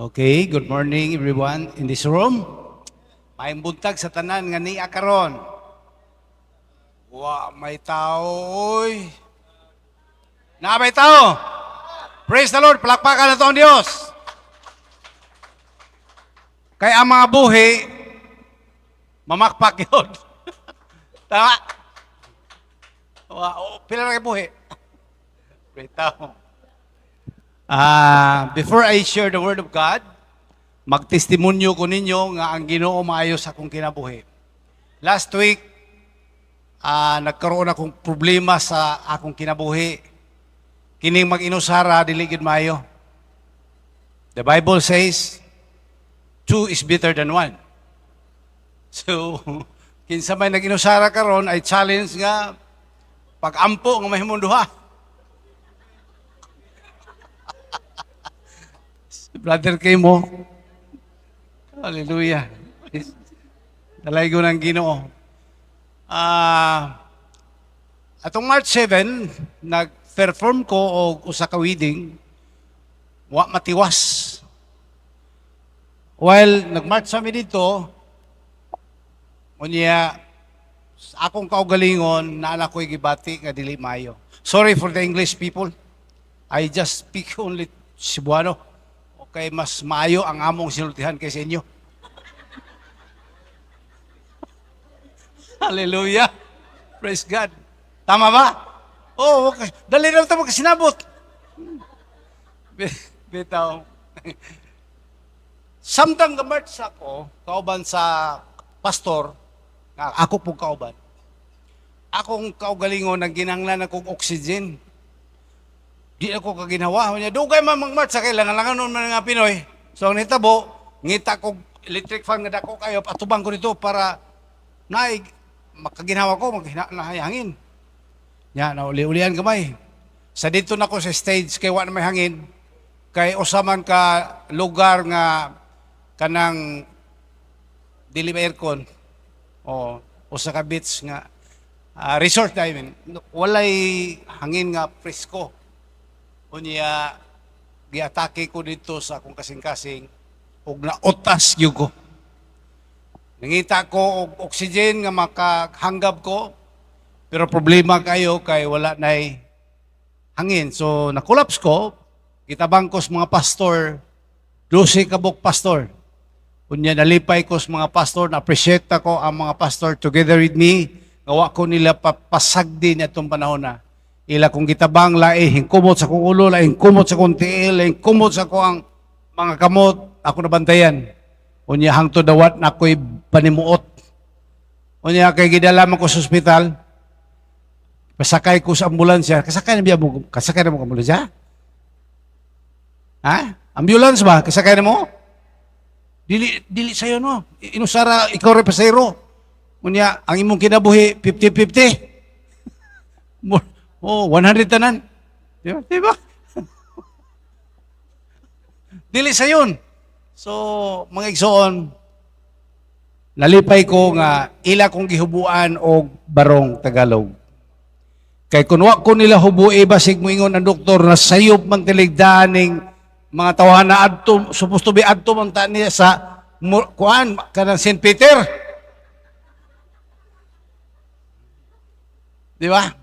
Okay, good morning everyone in this room. May buntag sa tanan nga niya karon. Wa may tao oy. Na may tao. Praise the Lord, palakpakan nato ang Dios. Kay ang mga buhi mamakpak yun. Tama? Pila na kay buhi. May tao. Before I share the Word of God, magtestimonyo ko ninyo nga ang Ginoo maayo sa akong kinabuhi. Last week, nagkaroon akong problema sa akong kinabuhi. Kining mag-inusara, diligid maayo. The Bible says, two is better than one. So, kinsa may nag-inusara karon ay challenge nga pag-ampo nga mahimong duha. Brother Kimo, hallelujah. Dalay ko ng Ginoo. Atong March 7, nag-perform ko og usa ka wedding, wa matiwas. While nag-march kami dito, unya akong kaugalingon na anak ko'y gibati nga dili maayo. Sorry for the English people. I just speak only Cebuano. Kay mas maayo ang among sinultihan kaysa inyo. Hallelujah. Praise God. Tama ba? Oo, okay. Dali na ito magkasinabot. Bitaw. Samtang gamarts ako, kauban sa pastor, ako pong kauban, akong kaugalingon nang ginanglan akong oxygen. Di ako kaginawa. Dugay man mag-march sa kailangan nun man nga Pinoy. So, ang nitabo, ngita ko electric fan nga dako kayo, patubang ko nito para makaginawa ko, maghihangin. Yan, nauli-ulian kamay. Sa dito na ko sa stage, kay wala na may hangin, kay usaman ka lugar nga kanang dili ba aircon, o usa ka beach nga, resort diamond, walay hangin nga presko. Unya, giatake ko dito sa akong kasing-kasing ug nautas gyud ko. Nangita ko og oxygen nga makahanggab ko, pero problema kayo kay wala nay hangin. So, na-collapse ko, gitabang ko sa mga pastor, 12 kabuk pastor. Unya, nalipay ko sa mga pastor, na-appreciate ako ang mga pastor together with me, gawa ko nila papasagdi na itong panahon na. Ila kung gitabang laing kumot sa kong ulo, laing kumot sa kong tiil, laing kumot sa kong mga kamot, ako nabantayan. Unya hangtod dawat na ako'y panimuot. Unya kay gidalaman ko sa ospital, pasakay ko sa ambulansya. Kasakay na mo ambulansya? Ha? Ambulance ba? Kasakay na mo? Dili sa'yo no. Inusara, ikaw rin pasayro. Unya, ang imong kinabuhi, 50-50. Oh, 100 tanan. Diba? Dili sa yun. So, mga igsoon, nalipay ko nga ila kong gihubuan og barong Tagalog. Kay kunwa ko nila hubu'i, basig mo ingon ang doktor na sayop man tiligdaning mga tawahan na adto, supposed to be adto man niya sa kuan, kanang St. Peter. Di ba?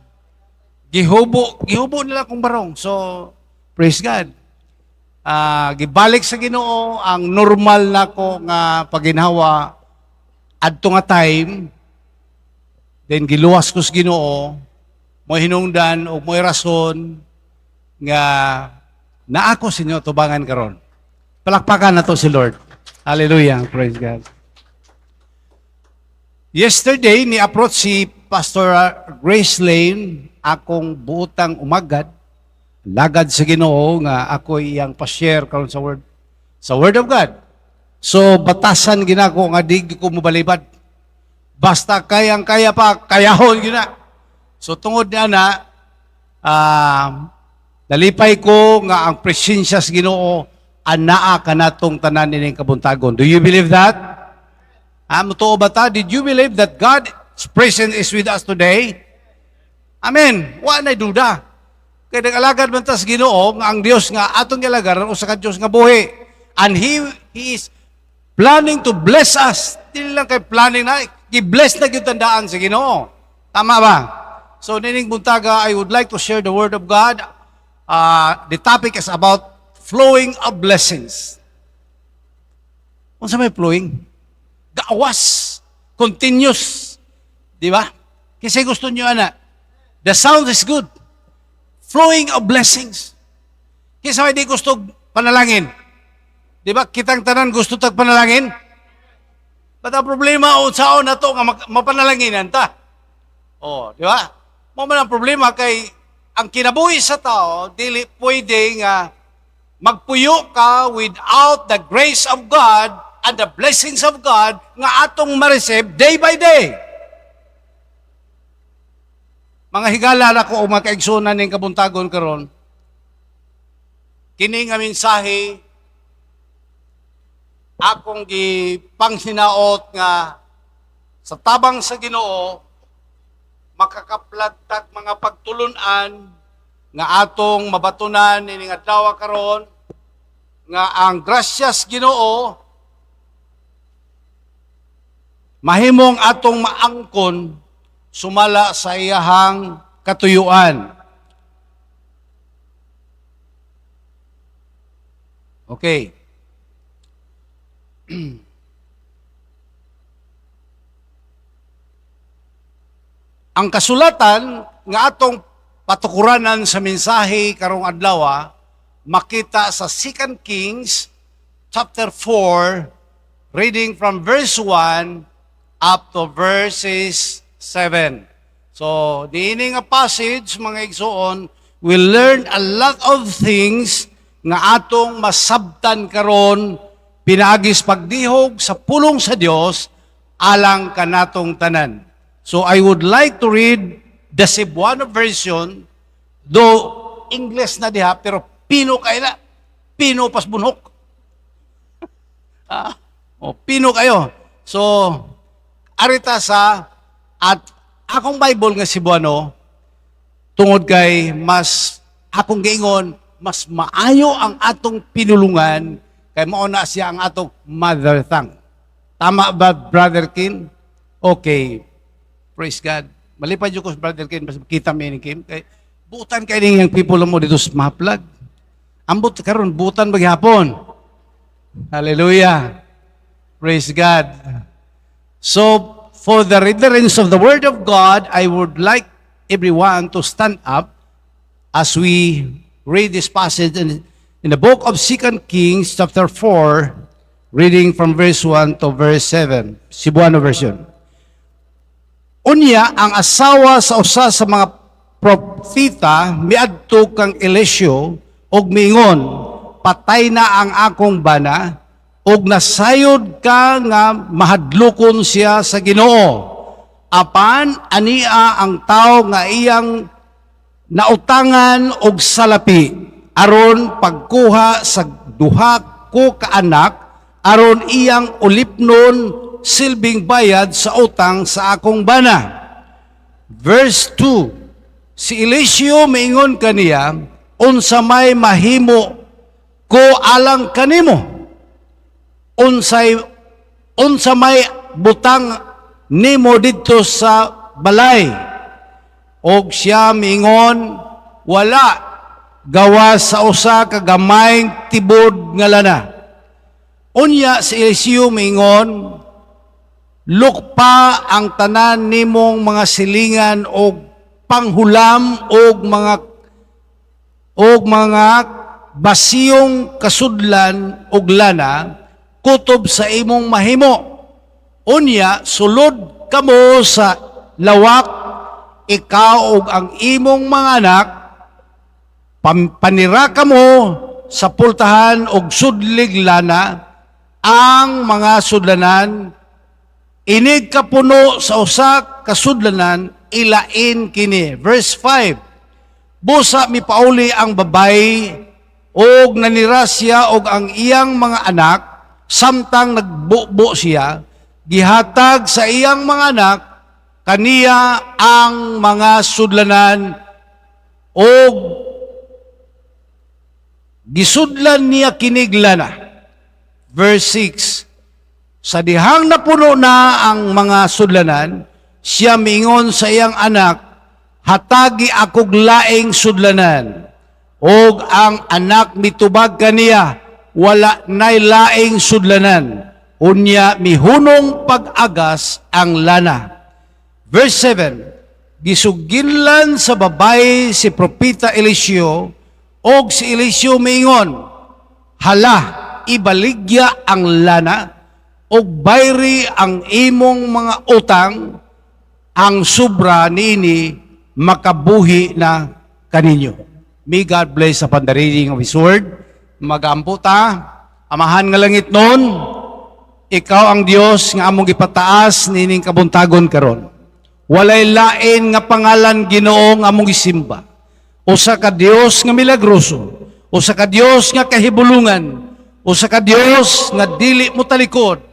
Gihubo nila kong barong. So, praise God. Gibalik sa Ginoo ang normal na ko nga paginhawa adto nga time, then giluwas ko sa Ginoo, mo hinungdan o mo rason nga naa ko sa inyo tubangan karon. Palakpakan na to si Lord. Hallelujah. Praise God. Yesterday, ni-approach si Pastor Grace Lane, akong buutang umagad, lagad sa Ginoo nga ako iyang pa-share karon sa Word of God. So batasan ginako nga di ko mobalibad. Basta kayang-kaya pa, kayahon gina. So tungod niya na nalipay ko nga ang presensya sa Ginoo anaa kanatong tanan ining kabuntagon. Do you believe that? Totoo ba ta? Did you believe that God's presence is with us today? Amen. Wa na duda. Kaya nag-alagad man tas Ginoo nga ang Dios nga atong gilagaran usa ka Dios nga buhi. And He is planning to bless us. Hindi lang kay planning na, i-bless na yung tandaan sa Ginoo. Tama ba? So, nining buntaga, I would like to share the Word of God. The topic is about flowing of blessings. Unsa may flowing? Gaawas. Continuous. Di ba? Kasi gusto nyo, the sound is good. Flowing of blessings. Kasi hindi gusto panalangin. Di ba? Kitang tanan gusto tag panalangin. But ang problema o saon na to nga mapanalanginan ta. Oh, di ba? Mo man ang problema kay ang kinabuhi sa tao dili pwede nga magpuyo ka without the grace of God and the blessings of God nga atong ma-receive day by day. Mga higala na ko o mga kaigsunan ng kabuntagon karon, kini nga mensahe akong gipanghinaot nga sa tabang sa Ginoo makakaplatag mga pagtulunan nga atong mabatunan ini nga adlaw karon nga ang grasyas Ginoo mahimong atong maangkon sumala sa iyahang katuyuan. Okay. Ang kasulatan nga atong patukuranan sa mensahe karong adlaw makita sa 2 Kings chapter 4 reading from verse 1 up to verses 7. So, diining nga passage, mga igsoon, we'll learn a lot of things nga atong masabtan karon pinagis pagdihog sa pulong sa Dios alang kanatong tanan. So, I would like to read the Cebuano version, though English na diha, pero Pino kayo na. Pino pas bunhok. Pino kayo. So, arita sa at akong Bible nga Cebuano tungod kay mas akong giingon mas maayo ang atong pinulungan kay mao na siya ang atong mother tongue. Tama ba, Brother Kin? Okay. Praise God. Malipad yung ko, Brother Kin, mas kita mo ni Kim. Kay butan kay ning people mo dito sa Maplag. Ambot karon butan maghapon. Hallelujah. Praise God. So, for the reverence of the Word of God, I would like everyone to stand up as we read this passage in the book of 2 Kings, chapter 4, reading from verse 1 to verse 7, Cebuano version. Unya, ang asawa sa usa sa mga propita, miadto kang Eliseo, og miingon, patay na ang akong bana, og nasayod ka nga mahadlokon siya sa Ginoo. Apan ania ang tao nga iyang nautangan og salapi aron pagkuha sa duha ko ka anak aron iyang ulipnon silbing bayad sa utang sa akong bana. Verse 2. Si Eliseo miingon kaniya, unsa may mahimo ko alang kanimo? Unsa may butang nimo dito sa balay? Og siya mingon, wala, gawas sa usa ka gamayng tibod nga lana. Unya si Eliseo mingon, lukpa ang tanan nimong mga silingan og panghulam og mga basiyong kasudlan og lana kutob sa imong mahimo. Unya, sulod kamo sa lawak, ikaw ug ang imong mga anak, panira kamo sa pultahan og sudlig lana, ang mga sudlanan, inig kapuno sa usa ka sudlanan, ilain kini. Verse 5, busa mipauli ang babay, og nanira siya og ang iyang mga anak, samtang nagbubo siya, gihatag sa iyang mga anak, kaniya ang mga sudlanan, og gisudlan niya kiniglana. verse 6. Sa dihang napuno na ang mga sudlanan, siya mingon sa iyang anak, hatagi akog laing sudlanan. Og ang anak mitubag kaniya, wala nay laing sudlanan. Unya mihunong pag-agas ang lana. Verse 7. Gisuginlan sa babay si Propeta Eliseo, og si Eliseo mingon, hala, ibaligya ang lana, og bayri ang imong mga utang, ang sobra niini makabuhi na kaninyo. May God bless upon the reading of His Word. Mag-aampo ta, Amahan nga langit noon, ikaw ang Dios nga among ipataas nining kabuntagon karon. Walay lain nga pangalan Ginoo nga among isimba. Usa ka Dios nga milagroso, usa ka Dios nga kahibulungan, usa ka Dios nga dili mo talikod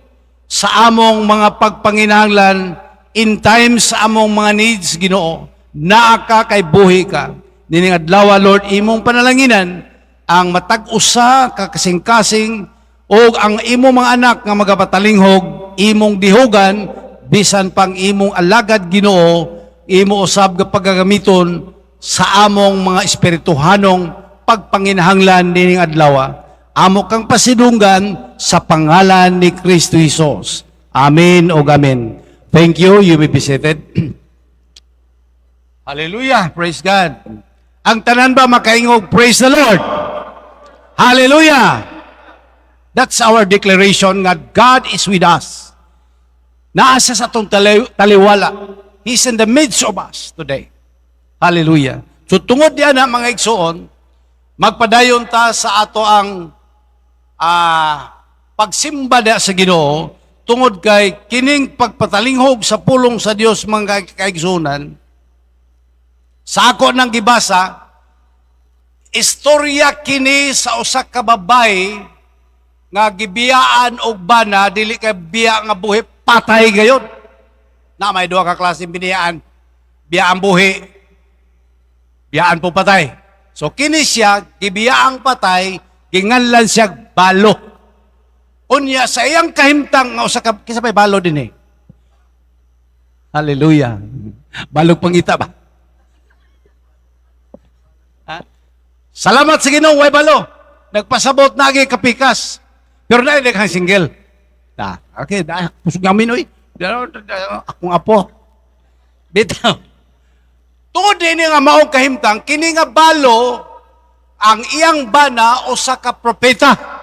sa among mga pagpanginahanglan in times sa among mga needs, Ginoo. Naa ka kay buhi ka. Nining adlaw, Lord, imong panalanginan ang matag-usa ka kasing-kasing o ang imong mga anak nga magapatalingog, imong dihugan, bisan pang imong alagad, Ginoo, imo usab nga paggagamiton sa among mga espirituhanong pagpanginahanglan nining adlaw. Amo kang pasidunggan sa pangalan ni Kristo Jesus. Amen o amen. Thank you. You may be seated. Hallelujah. Praise God. Ang tanan ba makaingog? Praise the Lord. Hallelujah. That's our declaration nga God is with us. Naasa sa itong taliwala. He's in the midst of us today. Hallelujah. So tungod yan na mga igsoon, magpadayon ta sa ato ang pagsimba na sa Ginoo tungod kay kining pagpatalinghog sa pulong sa Dios mga kaigsunan. Sa ako nang gibasa, istorya kini sa usa ka babay nga gibiyaan og bana dili kay biya nga buhi patay gayon. Na may duha ka klase biniyaan, biyaan buhi, biyaan po patay. So kini siya gibiyaang patay, ginganlan siya balo. Unya sa iyang kahimtang nga usa ka kisa pay balo din eh. Hallelujah. Balog pangita ba? Ha? Salamat sa Ginoo way balo. Nagpasabot na agi kapikas. Pero na hindi kang single. Okay, pusog namin oy. Akong apo. Bitaw. Tungod din nga maong kahimtang, kini nga balo, ang iyang bana o sa kapropeta.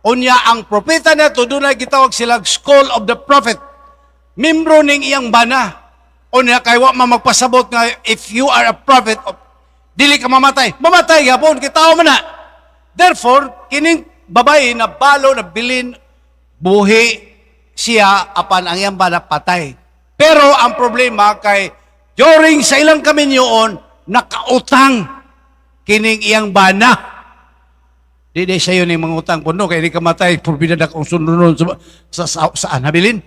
Unya, ang propeta na ito, doon ay gitawag silang School of the Prophet. Membro ning iyang bana. Unya, kay wa magpasabot nga, if you are a prophet, dili ka mamatay. Mamatay gapon, kitaw man na. Therefore, kining babae na balo, na bilin, buhi siya, apan ang iyang bana patay. Pero ang problema kay, during sa ilang kaminyoon, nakautang kining iyang bana. Di siya yun yung mga utang puno, kaya di ka matay, purbida na kung sunod saan habilin.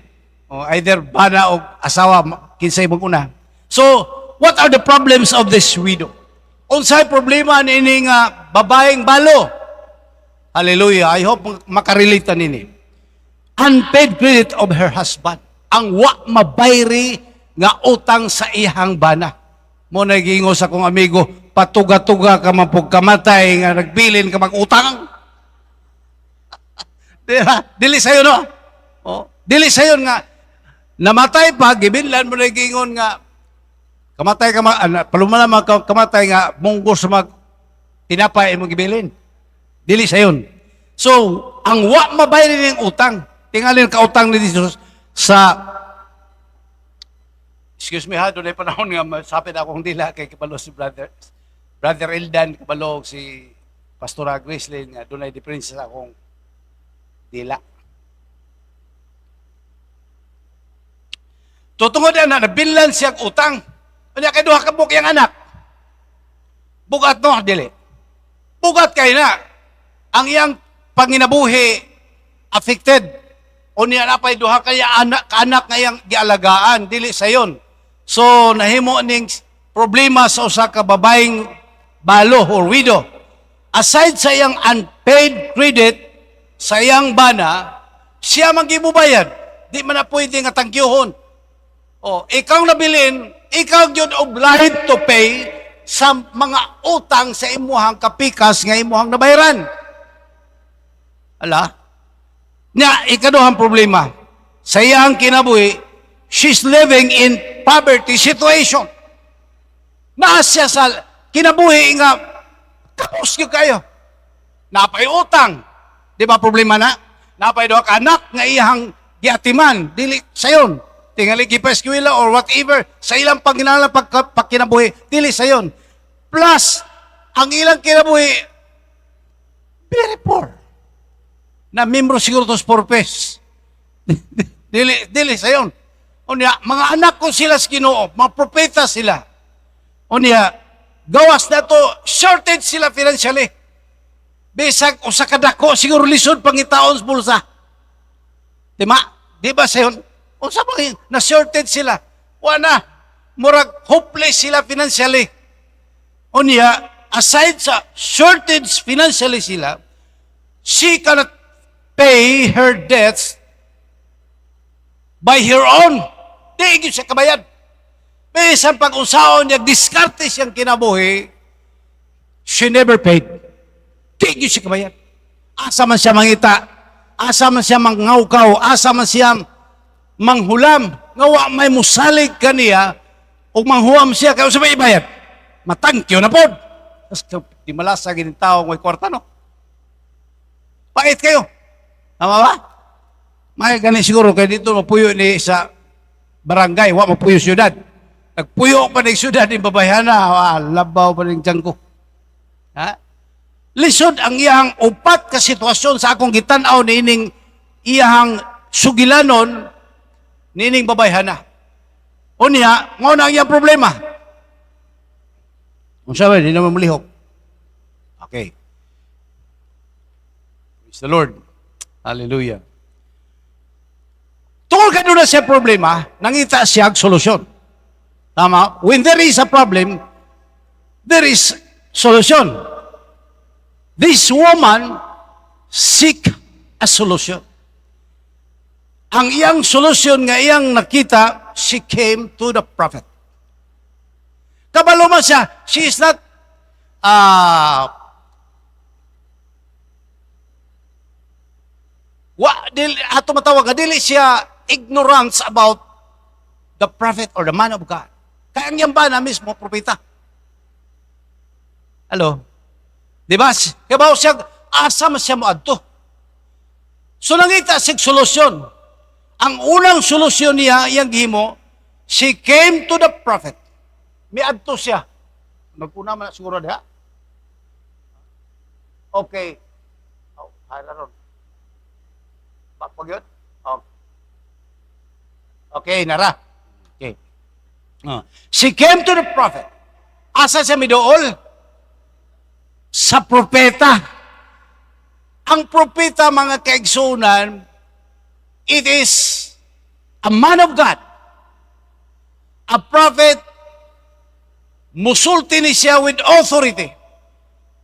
O either bana o asawa, kinsay mong una. So, what are the problems of this widow? Unsay problema ni ining babaeng balo? Hallelujah. I hope makarelate nini. Unpaid credit of her husband. Ang wa mabayri nga utang sa ihang bana. Mo nagingo sa kong amigo, patuga-tuga ka man pug kamatay nga nagbilin ka mag-utang. Dili sayo no? Oh, dili sayo nga namatay pa gibinlan mo nagingon nga kamatay ka paluma na kamatay nga munggo sa mag tinapay mo gibilin. Dili sayon. So, ang wa mabayri ning utang, tingalin ka utang ni Jesus sa excuse me ha, doon ay panahon nga masapit akong dila kay kabalo si Brother Eldan, kabalo si Pastora Grislin, nga doon ay difference sa akong dila. Tutungod na, nabilan siya utang. Ano kay duha ka buk yung anak? Bugat no, dili. Bugat kay na. Ang iyang panginabuhi affected. O niya na pa'y duha kaya anak ngayang gialagaan, dili sayon. So, nahimo ning problema sa usa ka babaeng balo or widow. Aside sa iyang unpaid credit, sa iyang bana, siya magibubayad. Di man na pwede nga tangkyuhon. O, ikaw nabilin, ikaw yun obliged to pay sa mga utang sa imuhang kapikas nga imuhang nabayaran. Ala? Nga, ikaduhang problema. Sa iyang kinabuhi, she's living in poverty situation. Naasya sa kinabuhi nga, kapos yun kayo. Napay utang. Di ba problema na? Napay doon ka anak nga iyang giatiman. Dili sayon. Tingali gipeskwila or whatever. Sa ilang panginalang pagkinabuhi, dili sayon. Plus, ang ilang kinabuhi, very poor. Na membro siguro tos purpose. dili sayon. Unya, mga anak ko sila sa Ginoo, mga propeta sila. Unya, gawas na to, shortage sila financially. Bisag o sa kadako, siguro lisod pangitaon sa bulsa. Di ba sayon? O sa mga na-shortage sila. Wana, murag hopeless sila financially. Unya, aside sa shortage financially sila, she cannot pay her debts by her own. Di siya kabayad. Bisan pag-usaon niya, diskarte siyang kinabuhi, she never paid. Di siya kabayad. Asa man siya mangita, asa man siya mangawkaw, asa man siya manghulam, ngawa may musalig kaniya, o manghuam siya, kaya sa may ibayad. Matangkyo na po. Di malasa ginin tao may kwarta, no? Pait kayo. Tama ba? May ganun siguro, kaya dito mapuyo ni sa barangay, wa mapuyo syudad. Nagpuyo pa ng syudad, yung babayana, labaw pa ng tiyan ko. Ha? Lisod ang iyang upat ka sitwasyon sa akong gitanaw ni ining iyang sugilanon ni ining babayana. Unya, mo na ang iyang problema. Kung sabi, hindi naman malihok. Okay. Praise the Lord. Hallelujah. Tungkol ka doon na siya problema, nangita siya solusyon. Tama? When there is a problem, there is solution. This woman seek a solution. Ang iyang solusyon nga iyang nakita, she came to the prophet. Kabalo man siya, she is not ato matawag, dili siya ignorance about the prophet or the man of God. Kaya ang yamba na mismo, propeta. Hello? Diba? Kaya siya, asa man siya mo adto. So nangita siya solusyon. Ang unang solusyon niya, iyang gihimo, she came to the prophet. May adto siya. Magpuna man siguro diha. Okay. Oh, hala ron. Pag yun? Okay, nara. Okay. She came to the prophet. Asa siya midool? Sa propeta. Ang propeta, mga kaigsunan, it is a man of God. A prophet, musulti ni siya with authority.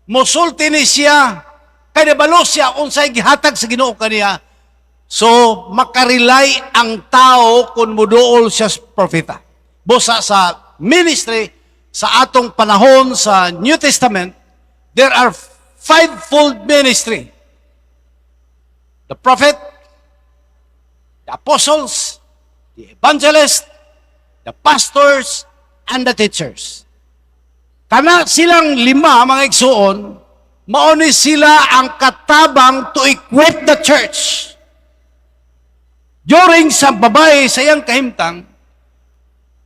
Musulti ni siya, kaya balo siya unsay gihatag sa Ginoo kaniya. So, makarelay ang tao kung muduol siya sa propeta. Busa sa ministry, sa atong panahon sa New Testament, there are fivefold ministry. The prophet, the apostles, the evangelists, the pastors, and the teachers. Kana silang lima, mga igsuon, mauni sila ang katabang to equip the church. During sa babae sa iyang kahimtang,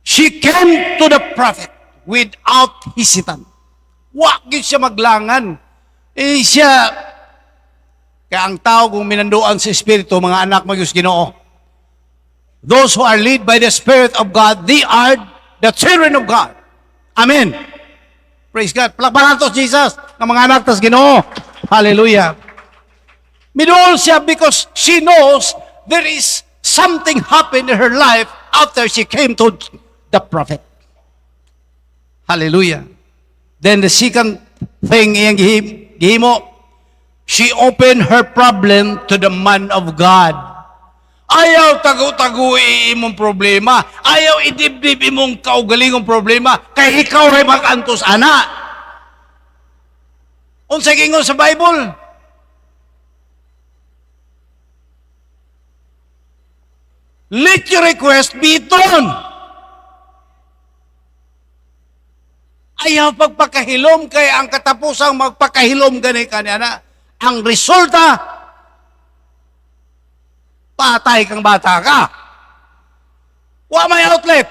she came to the prophet without hesitant. Wag siya maglangan. Siya, kaya ang tao kung minanduan sa Espiritu, mga anak magyus Ginoo. Those who are led by the Spirit of God, they are the children of God. Amen. Praise God. Palakpakan to Jesus, ng mga anak tas Ginoo. Hallelujah. Mindoon siya because she knows there is something happened in her life after she came to the prophet. Hallelujah. Then the second thing iyang gihimo, She opened her problem to the man of God. Ayaw tago-tago imong problema. Ayaw idibdib imong kaugalingong problema. Kay ikaw ray makantos ana. Unsay gingon sa Bible? Let your request be done. Ayaw pagpakahilom kay ang katapusang magpakahilom gani kaniana. Ang resulta, patay kang bata ka. Wa may outlet.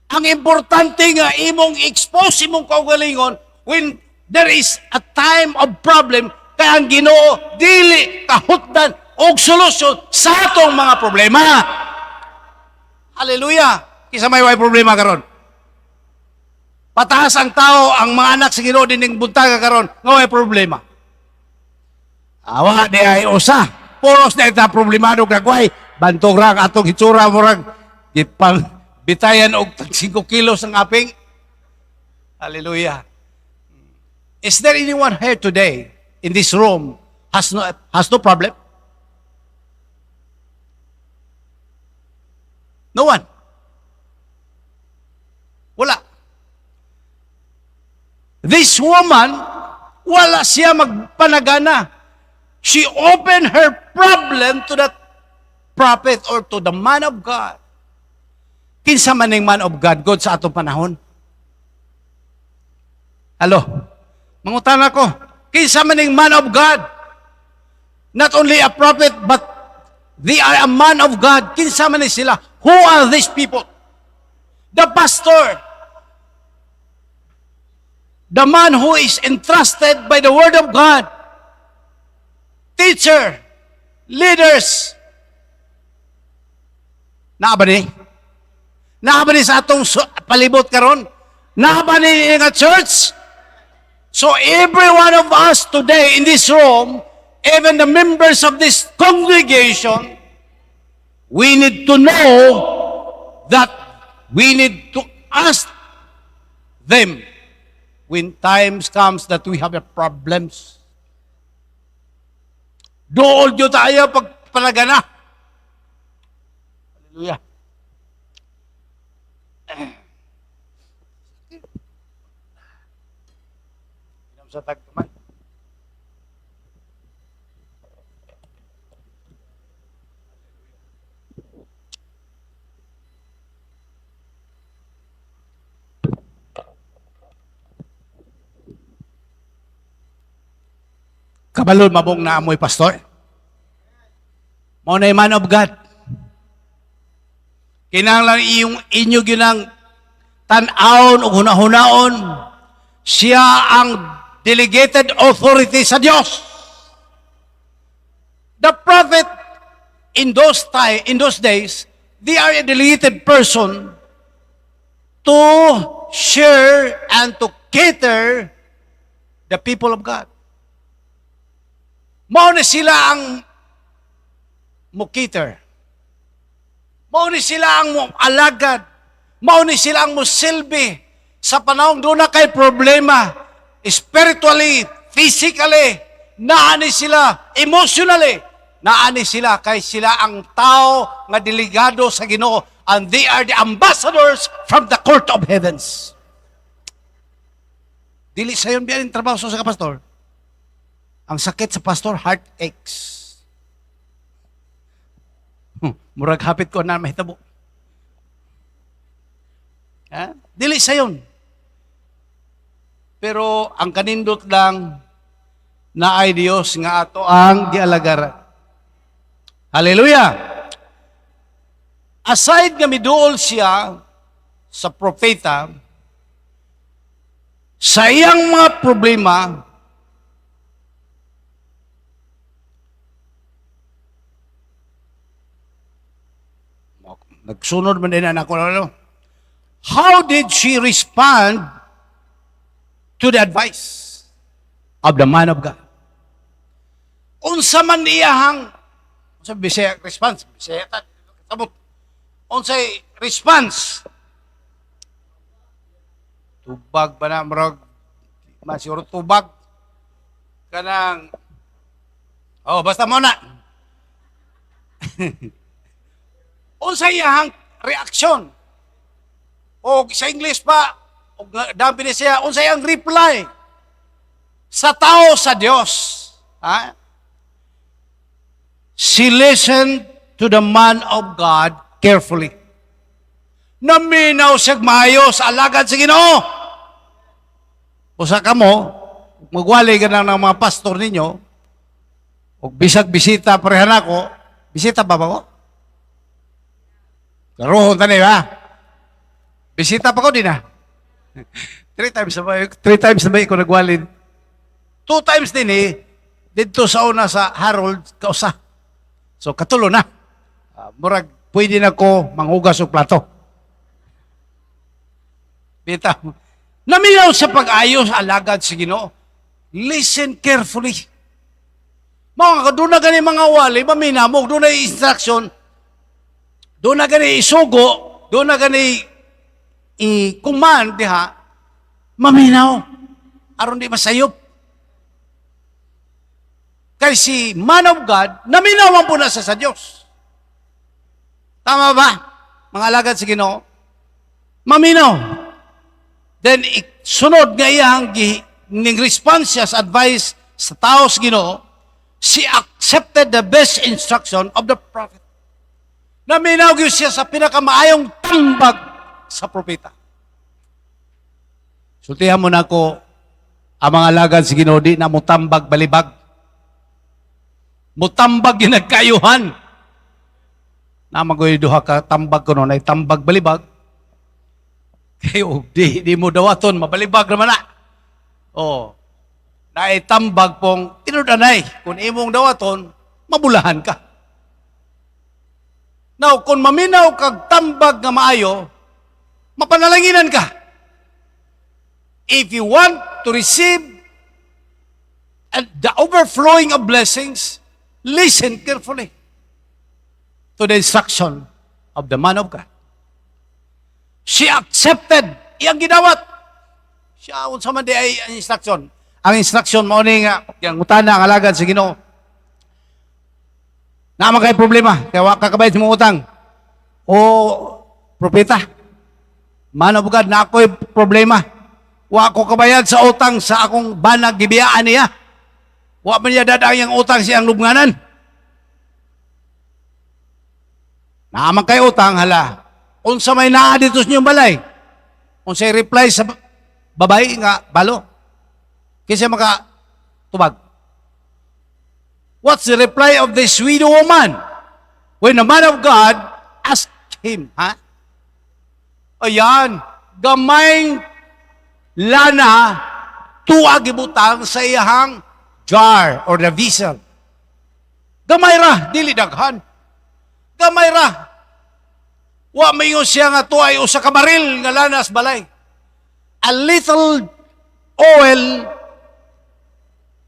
Ang importante nga imong expose imong kaugalingon when there is a time of problem kay ang Ginoo dili kahutdan og solusyon sa atong mga problema. Hallelujah. Kisa may problema karon. Pataas ang tao, ang mga anak sa Ginoo dining buntaga karon, nga may problema. Awa di ay usa. Puros na ita problemado kagway. Bantog ra atong hitsura murag gipang bitayan og 5 kilos ang aping. Hallelujah. Is there anyone here today in this room has no problem? No one. Wala. This woman, wala siya magpanagana. She opened her problem to that prophet or to the man of God. Kinsa man ning man of God, God sa atong panahon? Hello? Mangutan ako, kinsa man ning man of God? Not only a prophet, but they are a man of God. Kinsa man ni sila? Who are these people? The pastor. The man who is entrusted by the Word of God. Teacher. Leaders. Naa ba ni? Naa ba ni sa atong palibot karon? Naa ba ni nga church? So every one of us today in this room, even the members of this congregation, we need to know that we need to ask them when times comes that we have problems. Dool nyo tayo pagpalagana. Hallelujah. Inom sa tagtuman. Kabalon mabong na amoy pastor. Mao na man of God. Kinahanglan iyong inyo ginang tan-awon o hunahunaon. Siya ang delegated authority sa Dios. The prophet in those days, they are a delegated person to share and to cater the people of God. Mao ni sila ang mukiter. Mao ni sila ang alagad. Mao ni sila ang musilbi sa panahon doon na kay problema. Spiritually, physically, naani sila, emotionally, naani sila kay sila ang tao nga delegado sa Ginoo and they are the ambassadors from the court of heavens. Dili sayon biyan ang trabaho sa pastor. Ang sakit sa pastor, heartaches. Murag hapit ko na mahitabo. Dili sayon. Pero ang kanindot lang na ay Dios nga ato ang gialagaran. Hallelujah! Aside nga miduol siya sa propeta, sa iyang mga problema, nagsunod man din anak ko. How did she respond to the advice of the man of God? Unsa man iyahang sa Bisaya response, Bisaya ta sabot. Unsay response? Tubag ba na murag masiguro tubag kanang basta mo na. Unsay iyang reaksyon? O sa English pa, o dampi ni siya, unsay ang reply sa tao sa Dios. Ha? She listened to the man of God carefully. Naminaw siya maayo sa alagad sa Ginoo. Usa ka mo, magwali ka ng mga pastor ninyo, o bisag bisita parehan ako, bisita pa ba ko? Karoon tani ba? Bisita pa ko din ah. 3 times na ba ko nagwalid? 2 times din dito sa una sa Harold, kausa. So katulo na. Murag, pwede na ko manghugas og plato. Bita, naminaw sa pag-ayos alagad sa Ginoo. Listen carefully. Mga doon na gani mga wali, maminamog, doon na instruction, doon na gani isugo, doon na gani i-command, diha, maminaw. Aron di masayop. Kaya si man of God, naminawan po na sa Diyos. Tama ba? Mga alagad sa Ginoo? Maminaw. Then, sunod nga iyang ning response siya sa advice sa tao sa Ginoo, she accepted the best instruction of the prophet. Naminaw gyud siya sa pinakamaayong tambag sa propeta. Sultihan mo na ko, ang mga alagad sa Ginoo, di na mo tambag balibag. Mutambag yung nagkayuhan. Namagoy duha ka tambag ko noon ay tambag balibag. Kayo, di mo dawaton, mabalibag naman na. Na tambag pong tinudanay. Kung imong dawaton, mabulahan ka. Now, kung maminaw kag tambag nga maayo, mapanalanginan ka. If you want to receive the overflowing of blessings, listen carefully to the instruction of the man of God. She accepted iyang gidawat. Siya unsa man di ay instruction. Ang instruction mao ni nga yang utana ang alagad sa Ginoo. Naman kay problema, kaya wa ka kabayad sa mga utang. O propeta, man of God, na ako'y problema. Wa ko kabayad sa utang sa akong banag gibiyaan niya. Wa man niya dadang yung utang siyang lubnganan. Naman kay utang, hala. Unsa may naa dito sa inyong balay? Unsay reply sa babae nga balo? Kasi maka tubag. What's the reply of this widow woman? When the man of God asked him, ayan, gamayng lana tuwa gibutang sa iyahang jar or the vessel. Gamay ra, dili daghan. Gamay ra. Wa mayon siya nga tuay usa ka baril nga lanas balay. A little oil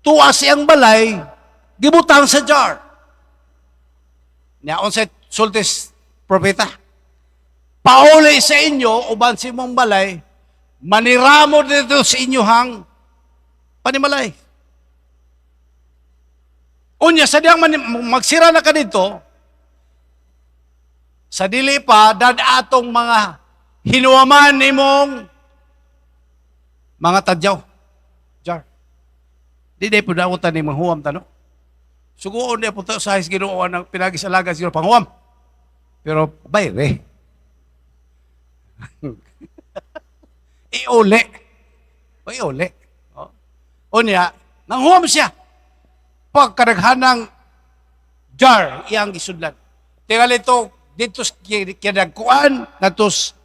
tuwa siyang balay gibutang sa jar. Nya unsay sultis propeta? Pauli sa inyo uban si mong balay, maniramo dito sa inyohang panimalay. Unya sa diyang magsira na ka dito, sa dili pa, atong mga hinuwaman nimong mga tadyaw. Jar. Di po daotan ni mga huwam tano. Suguon niya po sa his Ginoo ang pinagisalaga siguro panghuwam. Pero bayre. Iuli. Iuli. Unya, nanghuwam siya. Pagkaraghanang jar, iyang gisudlan. Tingal ito, dito kinagkuan, ngatos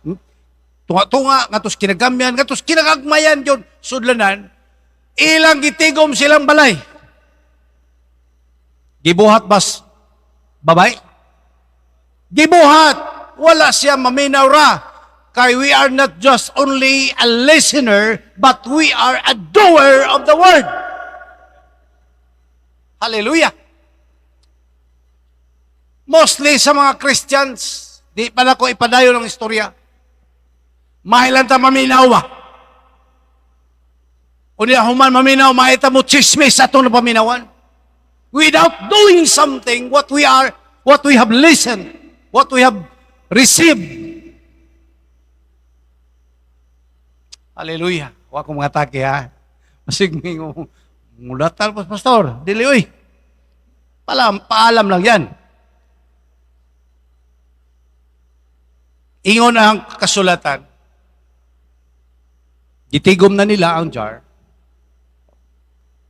tunga-tunga, ngatos kinagamyan, ngatos kinagagmayan yun, sudlanan, ilang gitigom silang balay. Gibuhat bas babay? Gibuhat! Wala siya maminaw ra. Kay we are not just only a listener, but we are a doer of the word. Hallelujah! Mostly sa mga Christians, di pala ko ipadayo ng istorya, mahilan ta maminaw ba? Unya human maminaw, maita mo chismis atong napaminawan. Without doing something, what we have listened, what we have received. Hallelujah. Wa ko mga take ha. Masig mo mulatal pastor. Dili oy. Paalam lang yan. Ingon ang kasulatan. Gitigom na nila ang jar.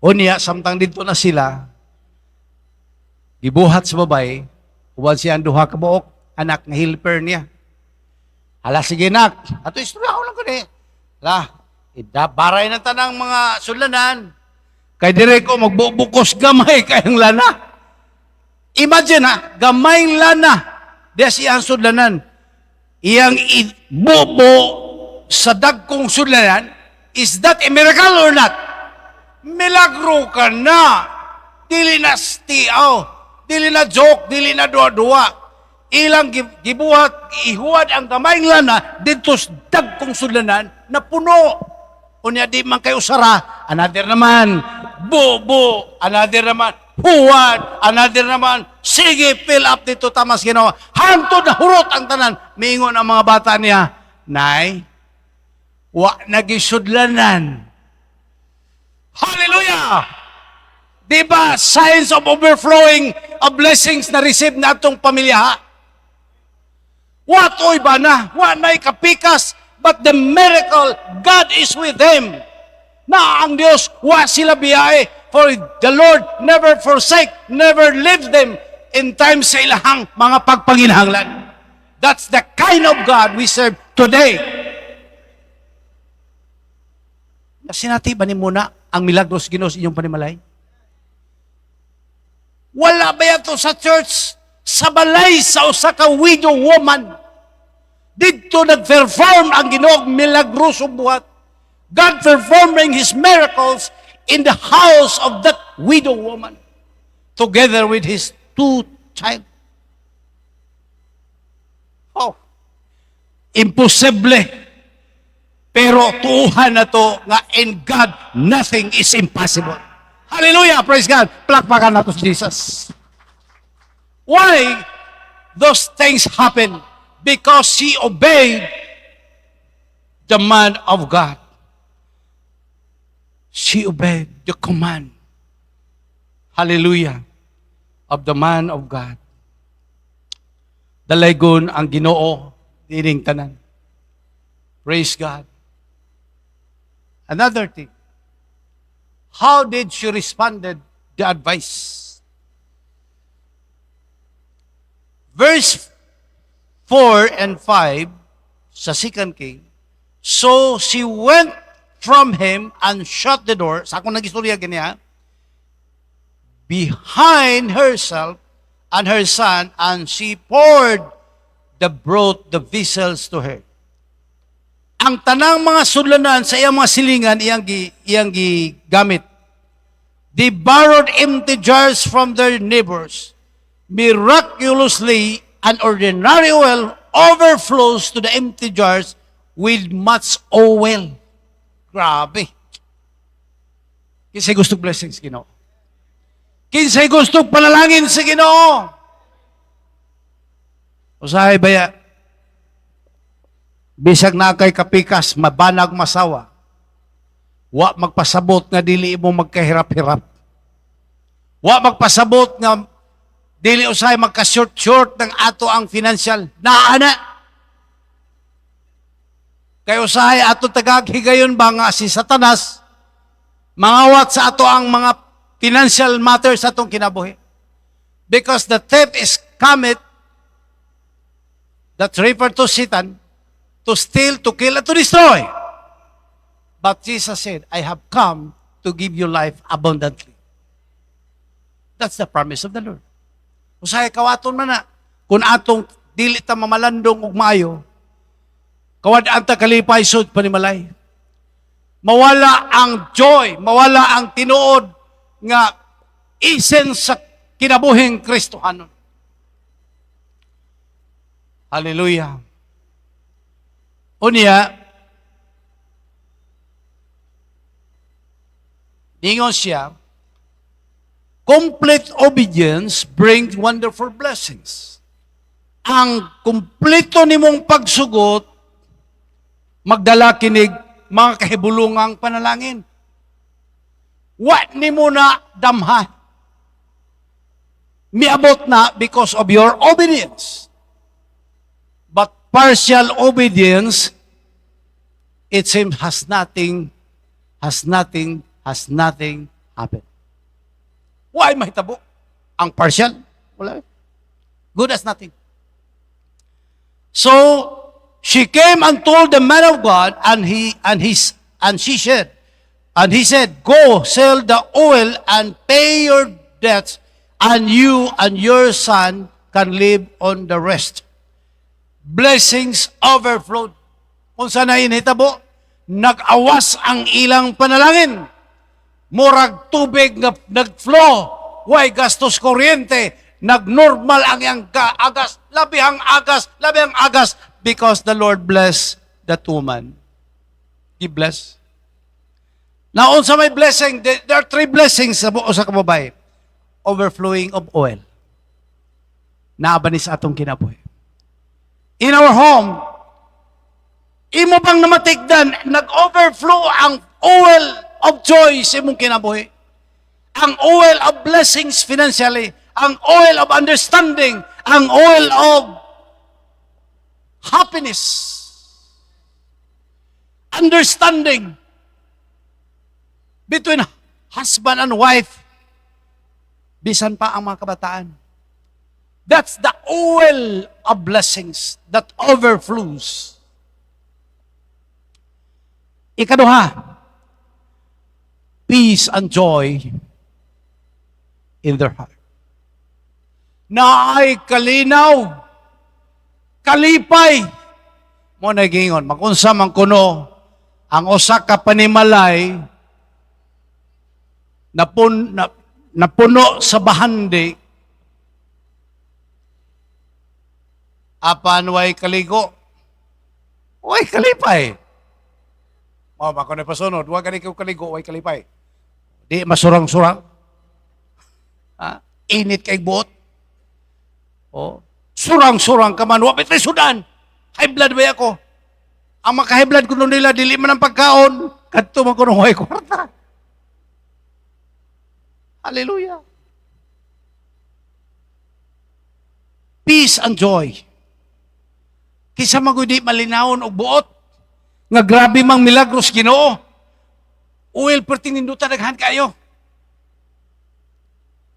Unya, samtang dito na sila, gibuhat sa babay, huwag siya ang duha ka buok, anak na helper niya. Hala, sige nak. Ato istorya ko lang ko ni. Hala, baray na tanang mga sulanan. Kay dire ko magbubukos gamay kayang lana. Imagine ha, gamayng lana. Diya siyang sulanan. Iyang ibubo sa dagkong sulanan, is that a miracle or not? Milagro ka na. Dili na stiaw. Dili na joke. Dili na dua-dua. Ilang gibuhat, ihuwad ang gamayng lana dito sa dagkong sulanan na puno. Unya di man kayo sara. Another naman. Bubo. Another naman. Huwad. Another naman. Sige, fill up dito tamas ginawa. Hantod na hurot ang tanan. Miingon ang mga bata niya, Nay, wa nagisudlanan. Hallelujah! Diba, signs of overflowing of blessings na receive na itong pamilya. What oy ba na? Wa na'y kapikas, but the miracle, God is with them. Na ang Diyos, wa sila biyahe, for the Lord never forsake, never leave them in times sa ilahang mga pagpanginahanglan. That's the kind of God we serve today. Sinati ba ni muna ang milagros Ginoo sa inyong panimalay? Wala ba yato sa church sa balay sa usa ka widow woman? Dito nag-perform ang Ginoo milagrosong buhat. God performing His miracles in the house of that widow woman together with His 2 child. Oh, imposible. Pero tuuhan na to nga in God, nothing is impossible. Hallelujah! Praise God! Palakpakan nato si Jesus. Why those things happen? Because he obeyed the man of God. She obeyed the command. Hallelujah! Of the man of God. Dalaygon ang Ginoo dining tanan. Praise God. Another thing. How did she responded the advice? Verse 4 and 5 sa 2 King, so she went from him and shut the door. Sa akong nag-istorya ganyan, behind herself and her son, and she poured brought the vessels to her. Ang tanang mga sudlanan sa iyang mga silingan, iyang gigamit. They borrowed empty jars from their neighbors. Miraculously, an ordinary well overflows to the empty jars with much oil. Grabe. Kinsay gusto blessings, Ginoo? Kinsay gusto panalangin sa Ginoo? Usahay baya, bisag na kay kapikas, mabanag masawa, wa magpasabot nga dili mo magkahirap-hirap. Wa magpasabot nga dili usahay magka-short-short ng ato ang financial. Naana. Kay usahay ato tagaghigayon ba nga si Satanas, mangawat sa ato ang mga financial matters atong kinabuhi. Because the thief is cometh, that's referred to Satan, to steal, to kill, and to destroy. But Jesus said, I have come to give you life abundantly. That's the promise of the Lord. Usahay kawaton man na, kung atong dili ta mamalandong ug maayo, kawad-an ta kalipay sud panimalay. Mawala ang joy, mawala ang tinuod nga essence sa kinabuhing Kristohanon. Hallelujah. Unya, Ningon siya, complete obedience brings wonderful blessings. Ang kumpleto nimong pagsugot, magdala kinig mga kahibulungang panalangin. What ni mo na damha? Miabot na because of your obedience. But partial obedience, it seems has nothing happened. Why mahitabo? Ang partial, wala. Good as nothing. So, she came and told the man of God, and he said, go sell the oil and pay your debts, and you and your son can live on the rest. Blessings overflowed. Kung saan na inhitabo, nag-awas ang ilang panalangin. Murag tubig nga nag-flow. Way gastos kuryente. Nag-normal ang iyang agas. Labihang agas. Because the Lord bless that woman. He bless. Now, sa may blessing, there are 3 blessings sa kababay. Overflowing of oil. Naabanis atong kinabuhi. In our home, imo bang namatikdan, nag-overflow ang oil of joy sa imong kinabuhi. Ang oil of blessings financially, ang oil of understanding, ang oil of happiness, understanding between husband and wife, bisan pa ang mga kabataan. That's the oil of blessings that overflows. Ikaduha, peace and joy in their heart. Na ay kalinaw, kalipay, mo nagingon, magunsa man kuno, ang usa ka panimalay, napuno sa bahandi, apan way kaligo, way kalipay. Bako na pasunod, huwag ka ikaw kaligo, way kalipay. Di masurang-surang. Init kay buot. Surang-surang ka man, wapit na sudan. High blood ba ako? Ang maka-high blood ko nila, dili man ang pagkaon, kadto man ko nung way kwarta. Hallelujah. Peace and joy. Kisa magudi malinawon og buot. Nga grabe mang milagros Ginoo. Uwil perting ninduta daghan kayo.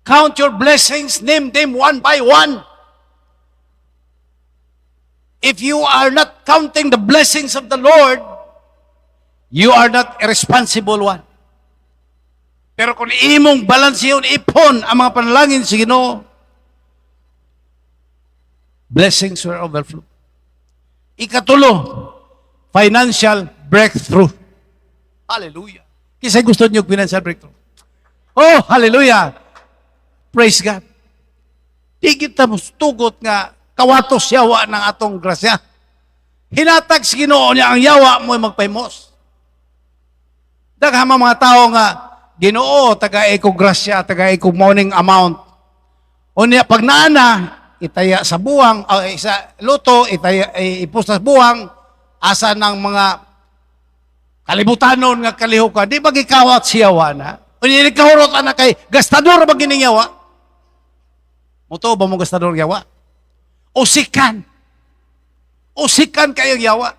Count your blessings, name them one by one. If you are not counting the blessings of the Lord, you are not a responsible one. Pero kung imong balansiyon, ipon ang mga panalangin sa Ginoo, blessings will overflow. Ikatulo, financial breakthrough. Hallelujah. Kisay gusto niyo financial breakthrough? Oh, hallelujah. Praise God. Di kita tugot nga kawatos yawa ng atong grasya. Hinatag sa Ginoo niya ang yawa mo magpaimos. Daghang mga tao nga Ginoo taga-eko grasya, taga-eko morning amount. Unya pag naana, itaya sa buwang, sa luto, itaya, ipus sa buwang, asa ng mga kalibutanon nga kalihukan, di ba gikawat siyawa na? Unya kahurot na kay gastador ba gining yawa? Muto ba mo gastador yawa? Usikan kayong yawa.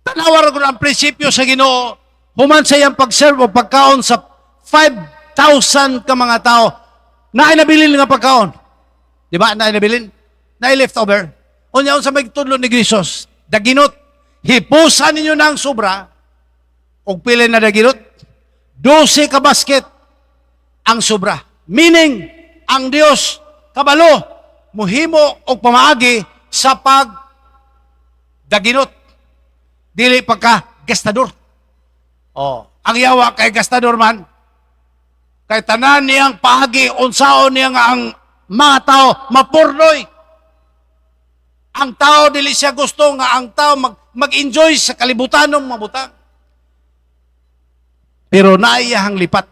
Tanawar ko ang prinsipyo sa Ginoo, human sa iyang pag-serve o pagkaon sa 5,000 ka mga tao, na inabilin nga pagkaon. Di ba? Na inabilin? Na leftover. Unya sa may tudlo ni Jesus, daginot, hipusan ninyo ng sobra, og pili na daginot, 12 ka basket ang sobra. Meaning, ang Dios kabalo, muhimo og pamaagi sa pag daginot. Dili pagka gastador. Ang yawa kay gastador man, kay tanan niyang paagi, unsaon niya nga ang mga tao mapurnoy. Ang tao dili siya gusto nga ang tao mag-enjoy sa kalibutan ng mabutang. pero naiyahang lipat.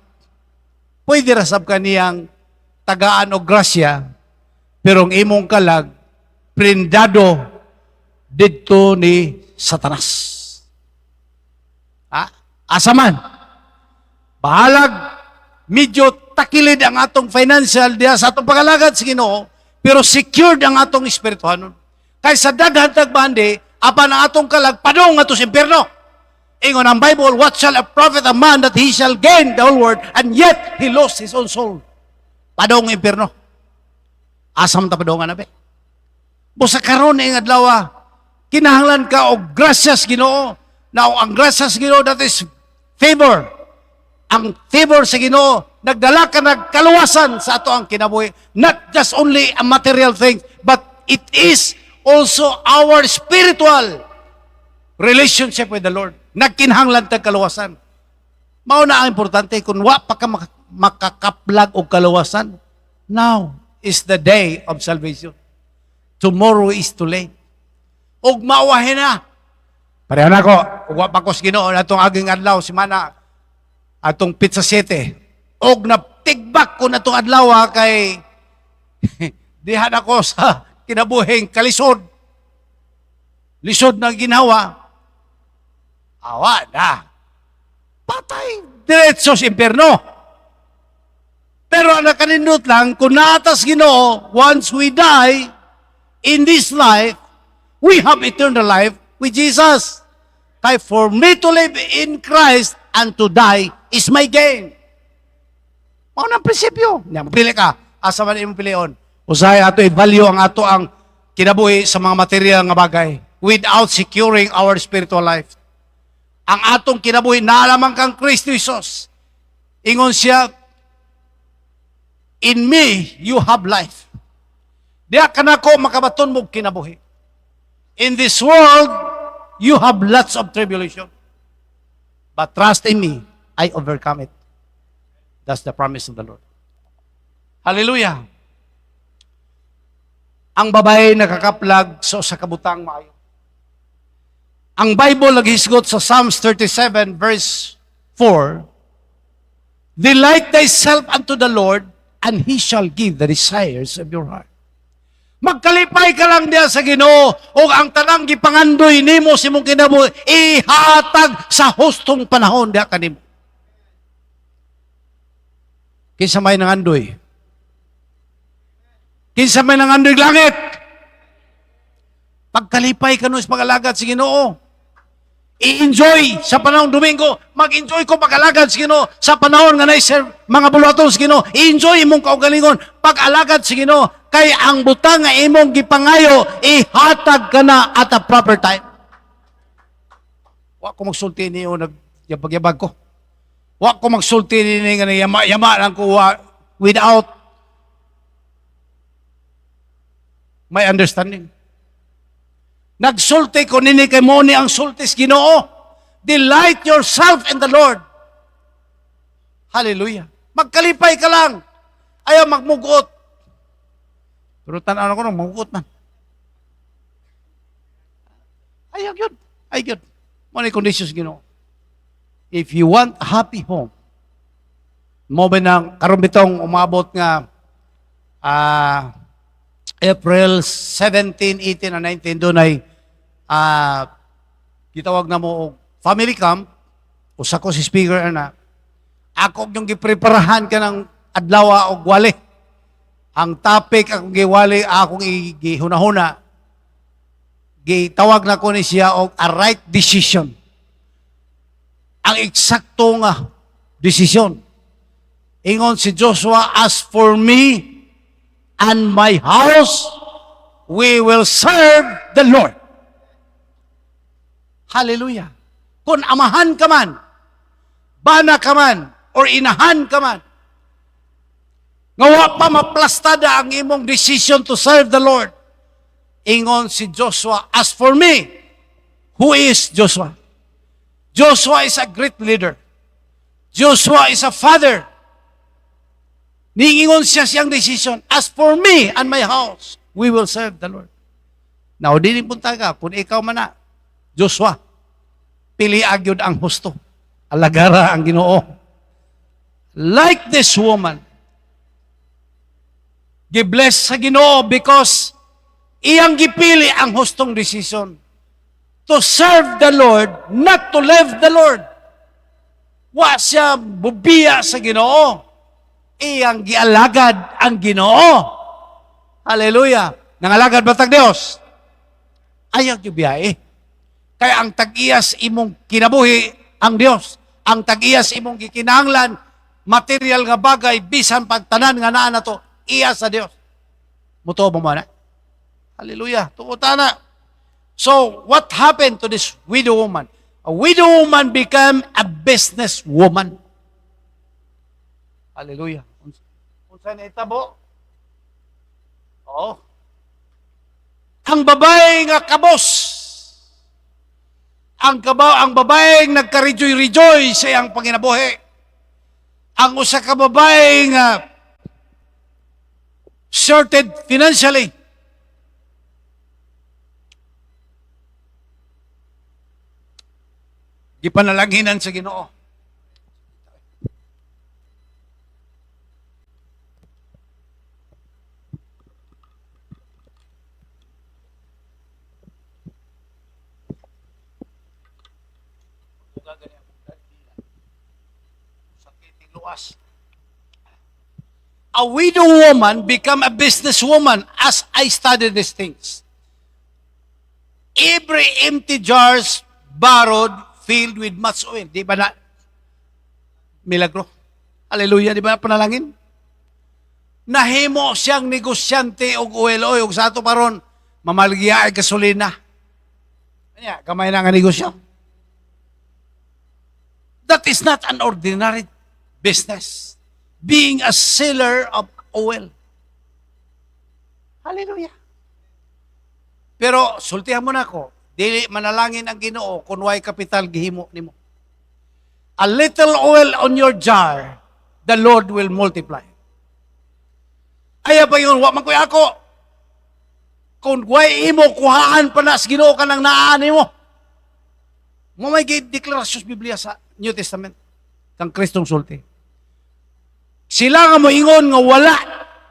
Pwede rasab kaniyang tagaan o grasya, pero ang imong kalag, prindado dito ni Satanas. Asaman, bahalag, medyo takilid ang atong financial diya sa atong pagalagad sa Ginoo, pero secured ang atong espirituhanon. Kaysa daghan tagbandi, apan ang atong kalag, padong ato sa impyerno. Ingon ang Bible, what shall a prophet a man that he shall gain the whole world, and yet he lost his own soul? Padong impyerno. Asam ta padongan na be. Busa karon ing adlaw, kinahanglan ka og gracias Ginoo. Now, ang gracias Ginoo, that is favor. Ang favor sa Ginoo, nagdala ka nagkaluwasan sa ato ang kinabuhi. Not just only a material thing, but it is also our spiritual relationship with the Lord. Nagkinahanglan tag kaluwasan. Mao na ang importante, kung wa pa ka makakaplag og kaluwasan, now is the day of salvation. Tomorrow is too late. Og maawahin na. Pareha na ko, ug wa pa ko sa Ginoo natong aging adlaw si mana atong pizza 7. Og naptigbak ko natong adlaw kay diha na ko sa kinabuhing kalisod. Lisod na ginawa. Awa na. Patay. Diretso sa impyerno. Pero ang nakanindot lang, kung naatas Ginoo, once we die in this life, we have eternal life with Jesus. Kaya for me to live in Christ and to die is my gain. Mao na prinsipyo. Pili ka. Asa man imong pilion. Usahay ato i-value ang ato ang kinabuhi sa mga material nga bagay without securing our spiritual life. Ang atong kinabuhi na lamang kang Kristo Jesus. Ingon siya, in me you have life. Diya ka na ko makabaton mo kinabuhi. In this world, you have lots of tribulation. But trust in me, I overcome it. That's the promise of the Lord. Hallelujah. Ang babae nakakaplag sa kabutang maayo. Ang Bible naghisgot sa Psalms 37 verse 4, delight thyself unto the Lord, and He shall give the desires of your heart. Magkalipay ka lang diya sa Ginoo, o ang tanang gipangandoy nimo si mong kinabuhi, ihatag sa hustong panahon diya kanimo. Kinsa may nangandoy? Kinsa may nangandoy langit? Pagkalipay ka nun sa pag-alagad sa Ginoo. I-enjoy sa panahon Domingo. Mag-enjoy ko pag-alagad sa Ginoo. Sa panahon nga na-serve mga bulaton sa Ginoo. I-enjoy imong kaugalingon pag-alagad sa Ginoo. Kay ang butang nga imong gipangayo, ihatag ka na at a proper time. Wa ko magsulti niyo nagyabag-yabag ko. Wa ko magsulti niyo nga yama-yama lang ko without my understanding. Nagsulti ko nini kay mo ni ang sultis Ginoo. Delight yourself in the Lord. Hallelujah. Magkalipay ka lang. Ayaw magmugot. Pero tanaw ko nung mamugot man. Ayaw yun. Ay yun. Muna yung conditions Ginoo. If you want a happy home, mo ba nang karon bitong umabot nga April 17, 18, and 19, doon ay gitawag na mo family camp, usa ko si speaker na, ako yung gipreparahan ka ng adlaw o wali. Ang topic akong giwali, akong gihuna-huna, gitawag na ko ni siya og a right decision. Ang eksakto nga decision. Ingon si Joshua, as for me, and my house, we will serve the Lord. Hallelujah. Kung amahan ka man, bana ka man, or inahan ka man, ngawa pa maplastada ang imong decision to serve the Lord. Ingon si Joshua, as for me, who is Joshua? Joshua is a great leader. Joshua is a father. Ningingon siya siyang decision, as for me and my house, we will serve the Lord. Now, dinin punta ka, kung ikaw man na, Joshua, pili agyod ang husto. Alagara ang Ginoo. Like this woman, gibless sa Ginoo because iyang gipili ang hustong decision to serve the Lord, not to live the Lord. Wa siya bubiya sa Ginoo. Iyang gialagad ang Ginoo. Hallelujah. Nangalagad ba tag Dios? Ayaw gibiyahe. Kaya ang tag-iyas imong kinabuhi ang Dios. Ang tag-iyas imong gikinahanglan material nga bagay bisan pagtanan nga naa nato iya sa Dios. Muto mo man. Hallelujah. Tuuta na. So, what happened to this widow woman? A widow woman became a business woman. Hallelujah. Unsa na itabo? Oh. Ang babae nga kabos. Ang babae nagka-rejoy sa iyang panginabuhi. Ang usa ka babae nga sorted financially. Gipanalaginan sa Ginoo. A widow woman become a business woman as I studied these things. Every empty jars borrowed, filled with much oil. Di ba na? Milagro. Hallelujah. Di ba na panalangin? Nahimo siyang negosyante og oil oil. Og sa ato paron, mamalgiya ay gasolina. Kanya, gamay na nga negosyo. That is not an ordinary business. Being a seller of oil. Hallelujah. Pero, sultihan mo na ako, dili manalangin ang Ginoo kung way kapital gihimo nimo. A little oil on your jar, the Lord will multiply. Aya pa yun, wa man kuy ako. Kung way imo, kuhaan pa na sa Ginoo ka ng naani mo. Mo may deklarasyon sa Biblia sa New Testament, kang Kristong sulti. Sila nga moingon nga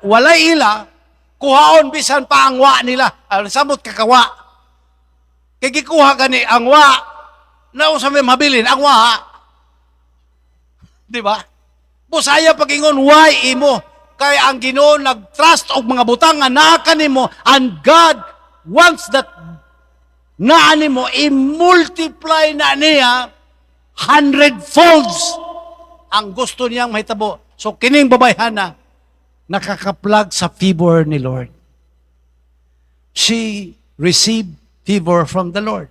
wala ila, kuhaon bisan pa ang wa nila. Samot kakawa. Kaya gikuha gani ang wa, na sa may mabilin, ang wa. Di ba? Busaya pag-ingon, why imo? Kaya ang Ginoo nag-trust og mga butang nga naa kanimo, and God wants that naa nimo i-multiply na niya 100-folds ang gusto niyang mahitabo. So, kining babayhana, nakakaplag sa favor ni Lord. She received favor from the Lord.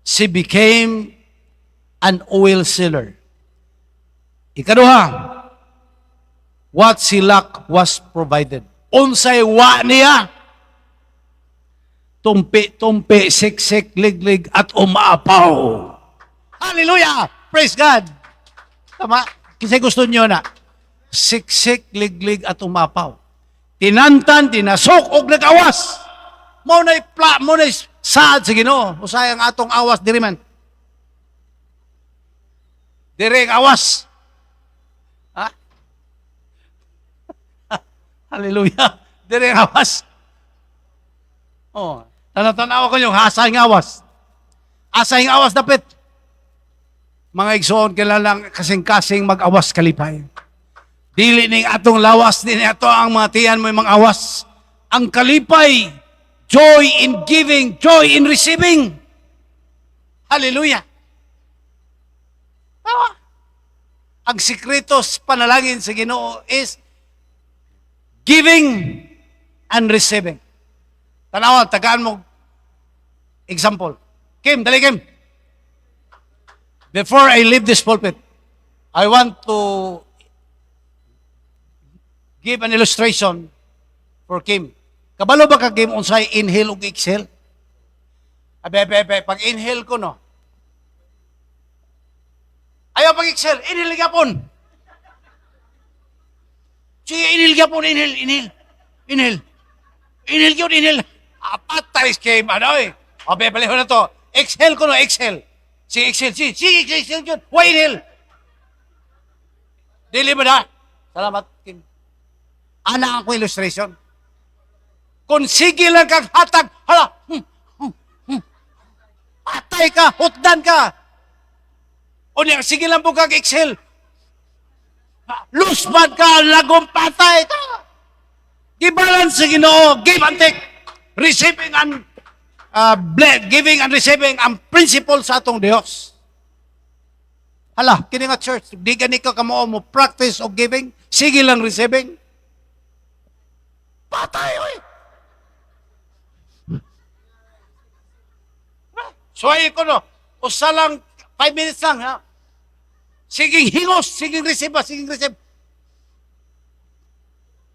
She became an oil seller. Ikaduha, what she lacked was provided. Unsay wa niya, tumpi-tumpi, siksik, liglig, at umaapaw. Hallelujah! Praise God! Tama? Kasi gusto niyo na. Siksik, liglig, at umapaw. Tinantan, tinasok, og nag-awas. Muna'y saad sa Ginoo. Usay ang atong awas, diri man. Diri ang awas. Ha? Hallelujah. Diri ang awas. Oh, tanaw ko yung hasay ng awas. Asay ng awas dapit. Mga igsoon lang kasing-kasing mag-awas kalipay. Dili ning atong lawas, din ato ang mga tiyan mo mga awas. Ang kalipay, joy in giving, joy in receiving. Hallelujah. Ang sikreto sa panalangin sa Ginoo is giving and receiving. Tanawa, tagaan mo example. Kim, dali Kim. Before I leave this pulpit, I want to give an illustration for Kim. Kabalo ba ka Kim unsay inhale ug exhale? Abe, pag inhale ko no. Ayaw pag exhale, inhale gapon. Sige, inhale gapon, inhale. Inhale yun, inhale. Apat taris Kim, ano eh. Abe, paliho na to. Exhale ko no, exhale. Sige, exhale yun. Why inhale? Dili ba na? Salamat, Kim. Ana ako illustration. Kung sige lang kang hatag, hala, patay ka, hutdan ka. O niya, sige lang po kang excel. Lusbad ka, lagong patay ka. Gibalance sa Ginoo, give and take. Receiving and giving and receiving ang principle sa atong Dios. Hala, kini nga church, di gani ka kamo mo practice of giving, sige lang receiving. Patay, oy. So ay ko no, usa lang 5 minutes lang ha. Siging hingos, siging receive, siging receive.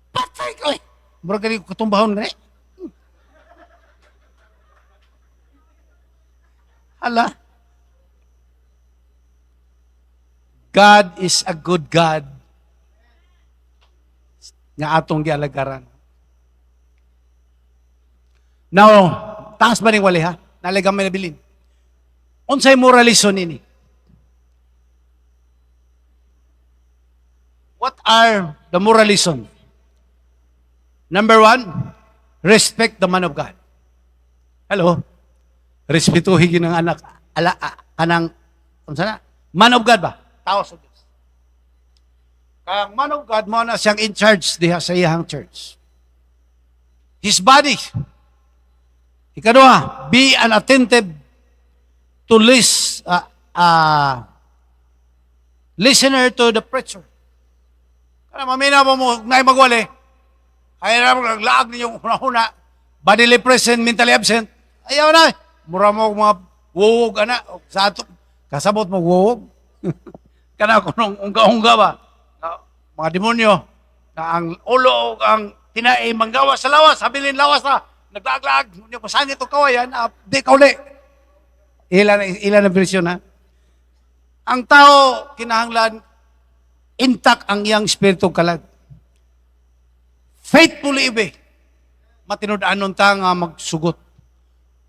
Patay ko eh. Murag gali ko tumbahon gani. Hala. God is a good God nga atong gialagaran. Now, taas ba ning wali ha? Nalagang may nabilin. Unsay moralisyon ini? What are the moralism? Number 1, respect the man of God. Hello? Respetuhin ng anak, kanang, unsa na? Man of God ba? Tao sa Diyos. Kang man of God, mo na siyang in charge diha sa iyang church. His body. Ikaduha, be attentive to listener to the preacher. Kaya mamina mo na magwali. Ay na mo naglaag ninyong una-una. Bodily present, mentally absent. Ayaw na. Mura mo mga wuwog, ana. Sa ato, kasabot mo wuwog. Kana ko nung unga-unga ba? Mga demonyo. Na ang ulo o ang tinai manggawa sa lawas. Habilin lawas na. Naglaag-laag. Hindi ko sangit o kawayan. Di kauli. Ilan na version ha? Ang tao, kinahanglan, intact ang iyang spirito kalag. Faithfully obey. Matinud-anon ta nga magsugot.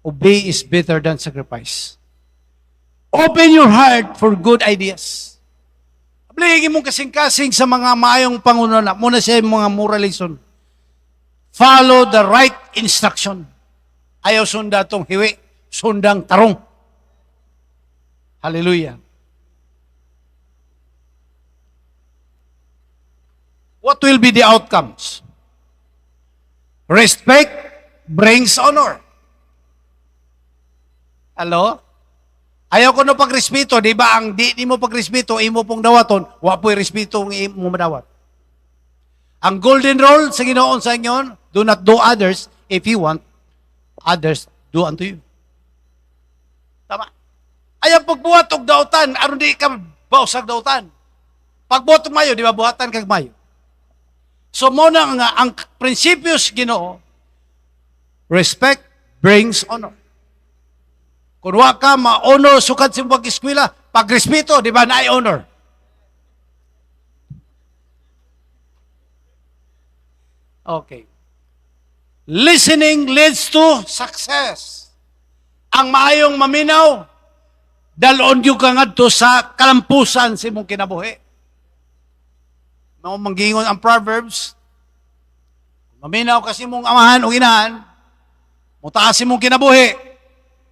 Obey is better than sacrifice. Open your heart for good ideas. Abligin mong kasing-kasing sa mga maayong pangununa. Muna siya yung mga moralism. Follow the right instruction. Ayaw sunda tong hiwi. Sundang tarong. Hallelujah. What will be the outcomes? Respect brings honor. Hello? Ayaw ko no pagrespeto, di ba? Ang di mo pagrespeto, imo pong dawaton, wa po'y respeto ang imo madawat. Ang golden rule sa Ginoon sa inyo, do not do others if you want others do unto you. Tama. Ayaw pagbuhat og dautan, aron di ka bausag dautan. Pagbuhat og mayo, di ba buhatan kag mayo. So muna nga, ang prinsipyos Ginoo, respect brings honor. Kung wa ka ma-honor sukad sa pag-eskwela, pag-respeto, di ba, na honor. Okay. Listening leads to success. Ang maayong maminaw, dalon yung kangadto sa kalampusan sa imong kinabuhi. Manggingon ang Proverbs, maminaw kasi mong amahan o inahan, mutaas mong kinabuhi,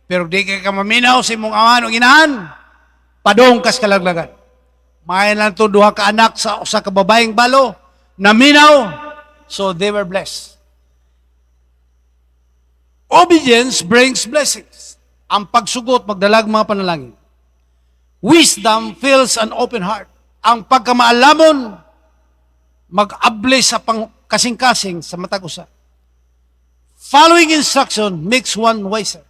pero di ka maminaw sa mong amahan o inahan, padong kas kalaglagan. Mayan lang to duha ka anak sa usa ka babaeng balo, naminaw, so they were blessed. Obedience brings blessings. Ang pagsugot, magdalag mga panalangin. Wisdom fills an open heart. Ang pagkamaalamon, mag-abli sa kasing-kasing sa matag usa. Following instruction makes one wiser.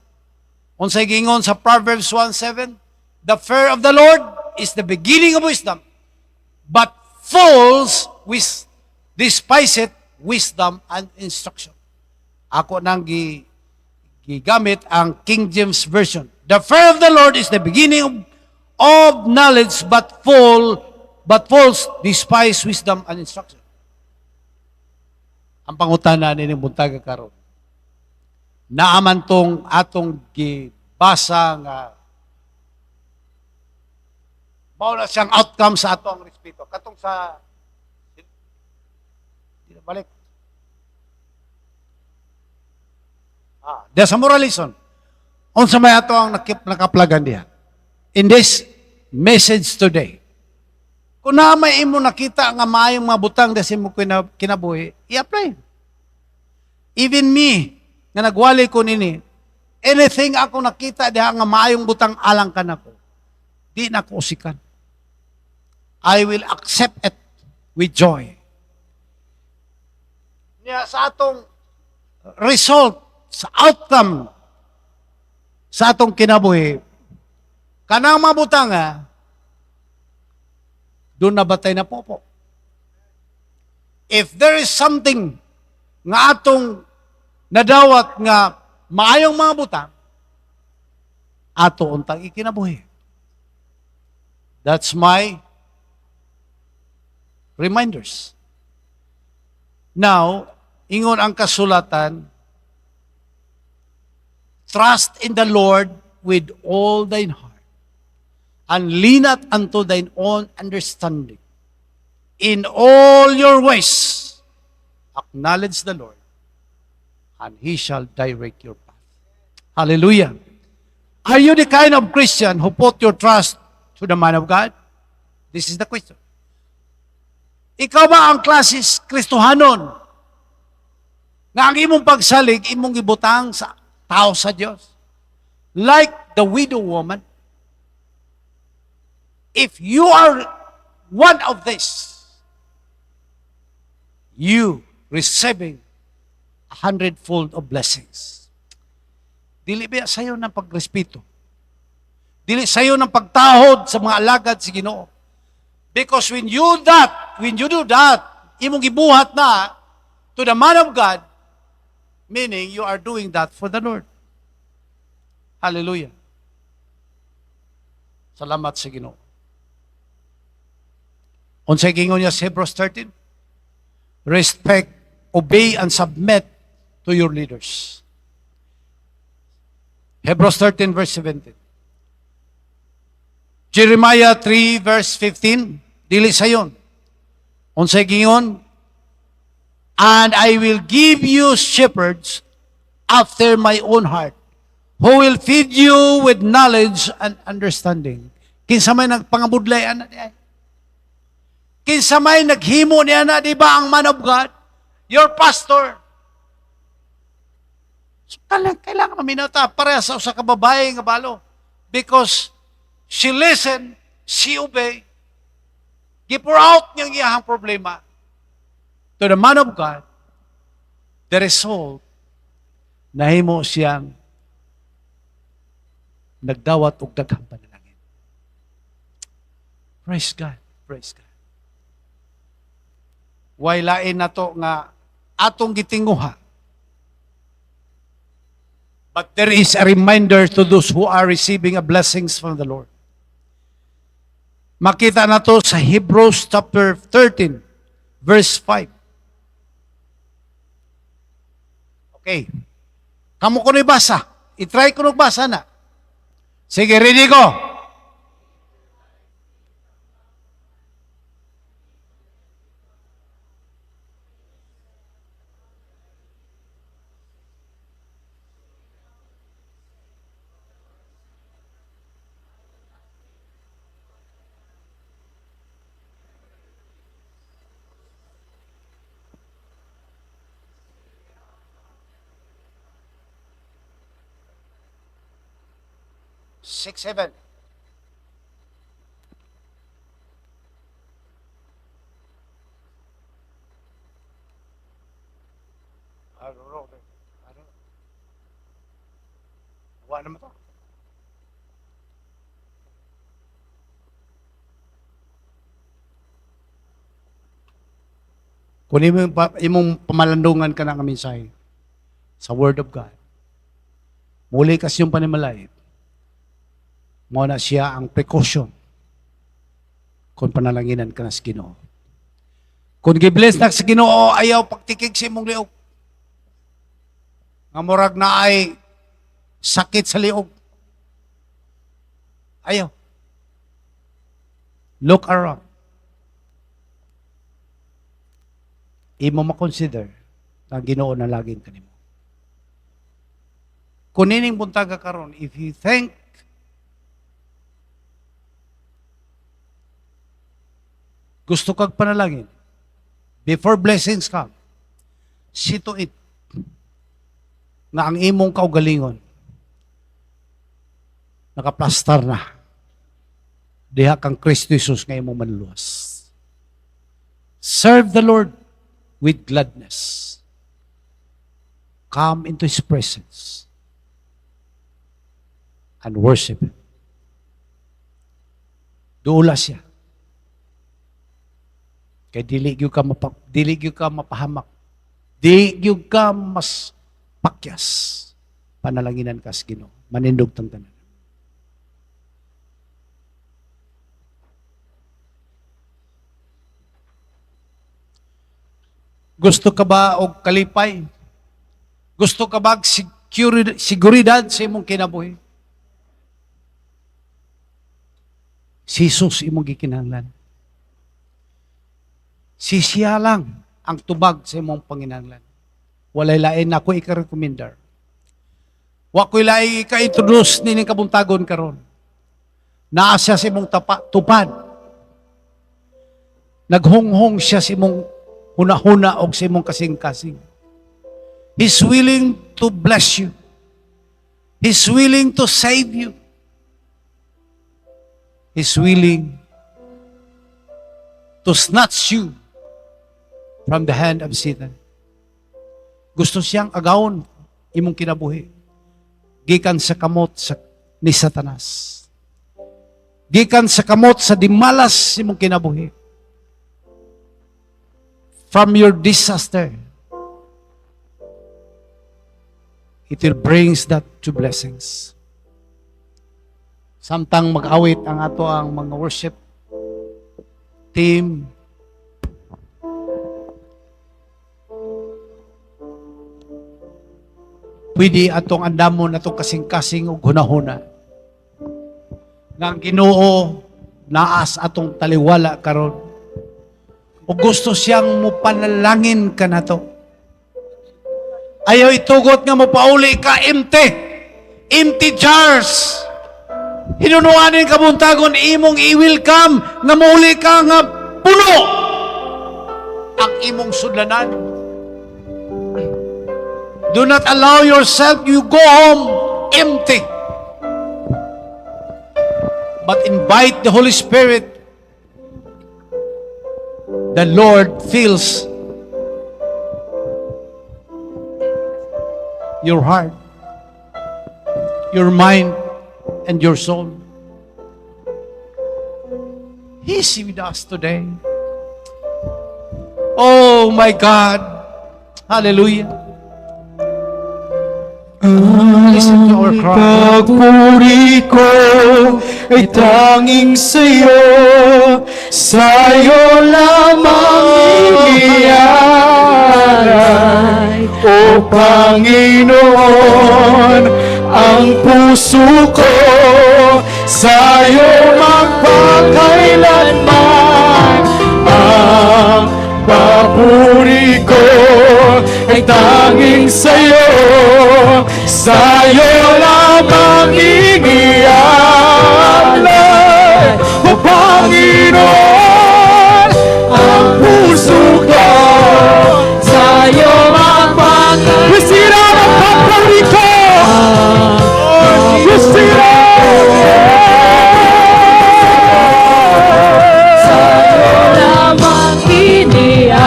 Unsay gingon sa Proverbs 1:7, the fear of the Lord is the beginning of wisdom, but fools despise it, wisdom and instruction. Ako nang gigamit ang King James Version. The fear of the Lord is the beginning of knowledge, but fools despise wisdom and instruction. Ang pangutana ni buntag karon. Naaman tong atong gibasa nga Mao na siyang outcome sa ato ang respeto. Katong sa balik. There's a moralism. Unsa may ato ang nakaplagan diha. In this message today, kung na may imo nakita nga maayong mga butang desi mo kinabuhi, i-apply. Even me, nga nagwali ko nini, anything ako nakita diha nga maayong butang alang ka nako, di na ko usikan. I will accept it with joy. Niya sa atong result, sa outcome, sa atong kinabuhi, kanang mga butang doon nabatay na po. If there is something nga atong nadawat nga maayong mga butang, ato untang ikinabuhi. That's my reminders. Now, ingon ang kasulatan, trust in the Lord with all thine heart, and lean not unto thine own understanding. In all your ways, acknowledge the Lord, and He shall direct your path. Hallelujah. Are you the kind of Christian who put your trust to the man of God? This is the question. Ikaw ba ang klasis Kristohanon nga ang imong pagsalig, imong gibutang sa tao sa Diyos? Like the widow woman, if you are one of this, you receiving 100-fold of blessings. Dili ba sa'yo ng pagrespeto? Dili sa'yo ng pagtahod sa mga alagad si Ginoo? Because when you do that, imong gibuhat na to the man of God, meaning you are doing that for the Lord. Hallelujah. Salamat sa Ginoo. Unsay gingon niya sa Hebrews 13? Respect, obey, and submit to your leaders. Hebrews 13 verse 17. Jeremiah 3 verse 15. Dili sayon. Unsay gingon? And I will give you shepherds after my own heart, who will feed you with knowledge and understanding. Kinsa may nagpangabudlay ana diay? Kinsa may naghimo niya na, di ba, ang man of God? Your pastor. So, kailangan maminata pareha sa usa ka babae nga balo. Because she listen, she obey, give-pour out niyang iyahang problema to the man of God. The result, nahimo siyang nagdawat og daghang panalangin. Praise God. Praise God. Way lain na to nga atong gitinguha. But there is a reminder to those who are receiving a blessings from the Lord. Makita na to sa Hebrews chapter 13, verse 5. Okay. Kamu ko basa. I-try ko basa na. Sige, ready ko. Six, seven. I don't know. Wala naman to. Kung imong pamalandungan ka ng mensahe sa Word of God, muli kasi yung panimalay, mo na siya ang precaution kung panalanginan ka na sa Ginoo. Kung gibless na sa Ginoo, ayaw pagtikig sa imong liog. Nga murag na ay sakit sa liog. Ayaw. Look around. Imo makonsider na Ginoo na laging kanimo. Kunining buntaga karon, if you think gusto kag panalangin, before blessings come, see to it na ang imong kaugalingon nakaplastar na diha kang Kristo Jesus nga imong manluwas. Serve the Lord with gladness. Come into His presence and worship Him. Duula siya. Kay dili gyud ka mapahamak. Dili gyud ka mas pakyas. Panalanginan ka sa Ginoo. Manindog tang tanan. Gusto ka ba og kalipay? Gusto ka ba seguridad sa imong kinabuhi? Si Jesus imong gikinahanglan. Si siya lang ang tubag sa imong panginahanglan. Walay lain na ako ika-recommender. Wa ko'y lain ika-introduce nining kabuntagon karon. Naa siya sa imong tupad. Naghunghong siya sa imong huna-huna o sa imong kasing-kasing. He's willing to bless you. He's willing to save you. He's willing to snatch you from the hand of Satan. Gusto siyang agawon imong kinabuhi. Gikan sa kamot ni Satanas. Gikan sa kamot sa dimalas imong kinabuhi. From your disaster, it will brings that to blessings. Samtang mag-awit ang ato ang mga worship team, pwede atong andamon atong kasing-kasing ug hunahuna. Nga ang Ginoo naas atong taliwala karon. O gusto siyang mupanalangin ka na to. Ayaw itugot nga mapauli ka empty. Empty jars. Hinunuanin ka buntagon, imong i-welcome nga mauli ka nga puno ang imong sudlanan. Do not allow yourself you go home empty. But invite the Holy Spirit. The Lord fills your heart, your mind, and your soul. He's with us today. Oh my God. Hallelujah. Listen to our cry. Pagpuri ko ay tanging sa'yo, sa'yo lamang inialay. O Panginoon, ang puso ko sa'yo magpakailanman. Ang papuri ko ay tanging sa'yo, sa'yo lamang inialay. O Panginoon, ang puso ko sa'yo magpakailanman. Wisira ang papuri ko, wisira sa'yo lamang inialay.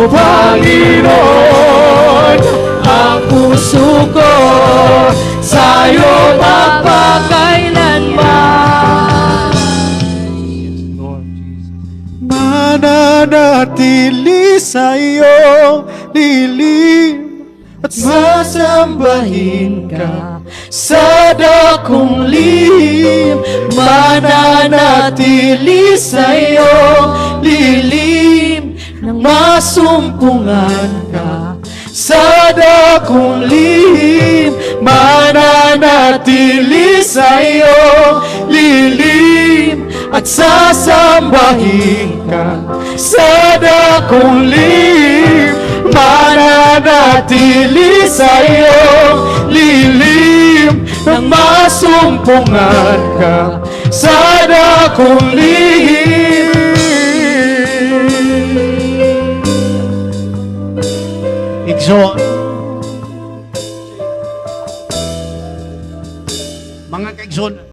O Panginoon, ang puso ko sa'yo magpakailanman. Lord Jesus. Mananatili sa'yo lilim at sasambahin ka sa dakong lihim. Mananatili sa'yo lilim nang masumpungan ka sa dakong lihim. Mananatili sa'yo lilim at sasambahin ka sa dakong lihim. Mananatili sa iyong lilim nang masumpungan ka sa dakong lihim. Igsoon. Mga kaigsoon,